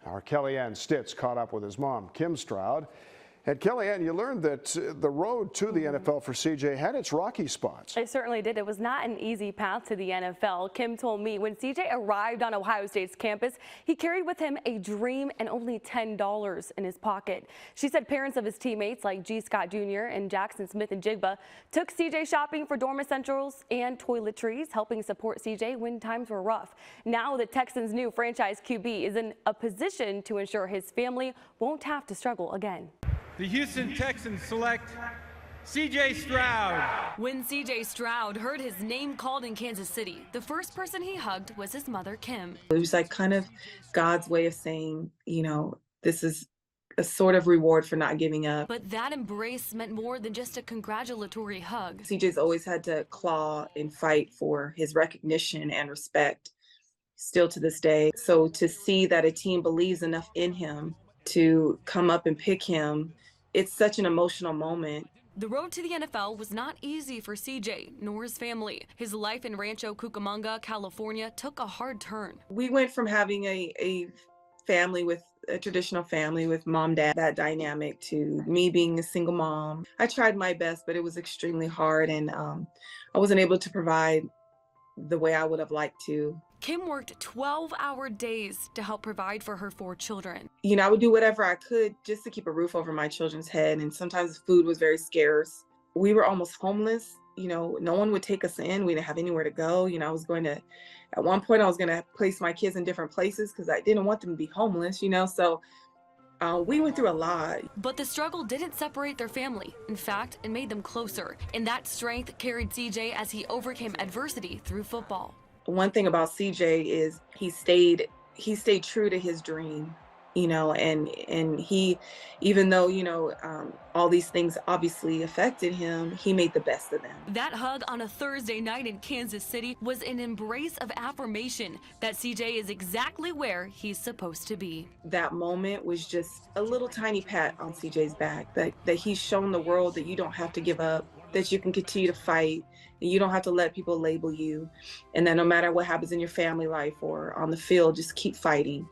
Our Kellyanne Stitz caught up with his mom, Kim Stroud. And Kellyanne, you learned that the road to the NFL for CJ had its rocky spots. It certainly did. It was not an easy path to the NFL. Kim told me when CJ arrived on Ohio State's campus, he carried with him a dream and only $10 in his pocket. She said parents of his teammates like G. Scott Jr. and Jackson Smith and Jigba took CJ shopping for dorm essentials and toiletries, helping support CJ when times were rough. Now the Texans' new franchise QB is in a position to ensure his family won't have to struggle again. The Houston Texans select C.J. Stroud. When C.J. Stroud heard his name called in Kansas City, the first person he hugged was his mother, Kim. It was like kind of God's way of saying, you know, this is a sort of reward for not giving up. But that embrace meant more than just a congratulatory hug. CJ's always had to claw and fight for his recognition and respect, still to this day. So to see that a team believes enough in him to come up and pick him, it's such an emotional moment. The road to the NFL was not easy for CJ nor his family. His life in Rancho Cucamonga, California took a hard turn. We went from having a family with a traditional family with mom, dad, that dynamic, to me being a single mom. I tried my best, but it was extremely hard, and I wasn't able to provide the way I would have liked to. Kim worked 12-hour days to help provide for her 4 children. You know, I would do whatever I could just to keep a roof over my children's head, and sometimes food was very scarce. We were almost homeless. You know, no one would take us in. We didn't have anywhere to go. You know, at one point I was going to place my kids in different places because I didn't want them to be homeless, you know, so we went through a lot. But the struggle didn't separate their family. In fact, it made them closer. And that strength carried CJ as he overcame adversity through football. One thing about CJ is he stayed true to his dream, you know, and he, even though, you know, all these things obviously affected him, he made the best of them. That hug on a Thursday night in Kansas City was an embrace of affirmation that CJ is exactly where he's supposed to be. That moment was just a little tiny pat on CJ's back, that he's shown the world that you don't have to give up, that you can continue to fight, and you don't have to let people label you, and that no matter what happens in your family life or on the field, just keep fighting.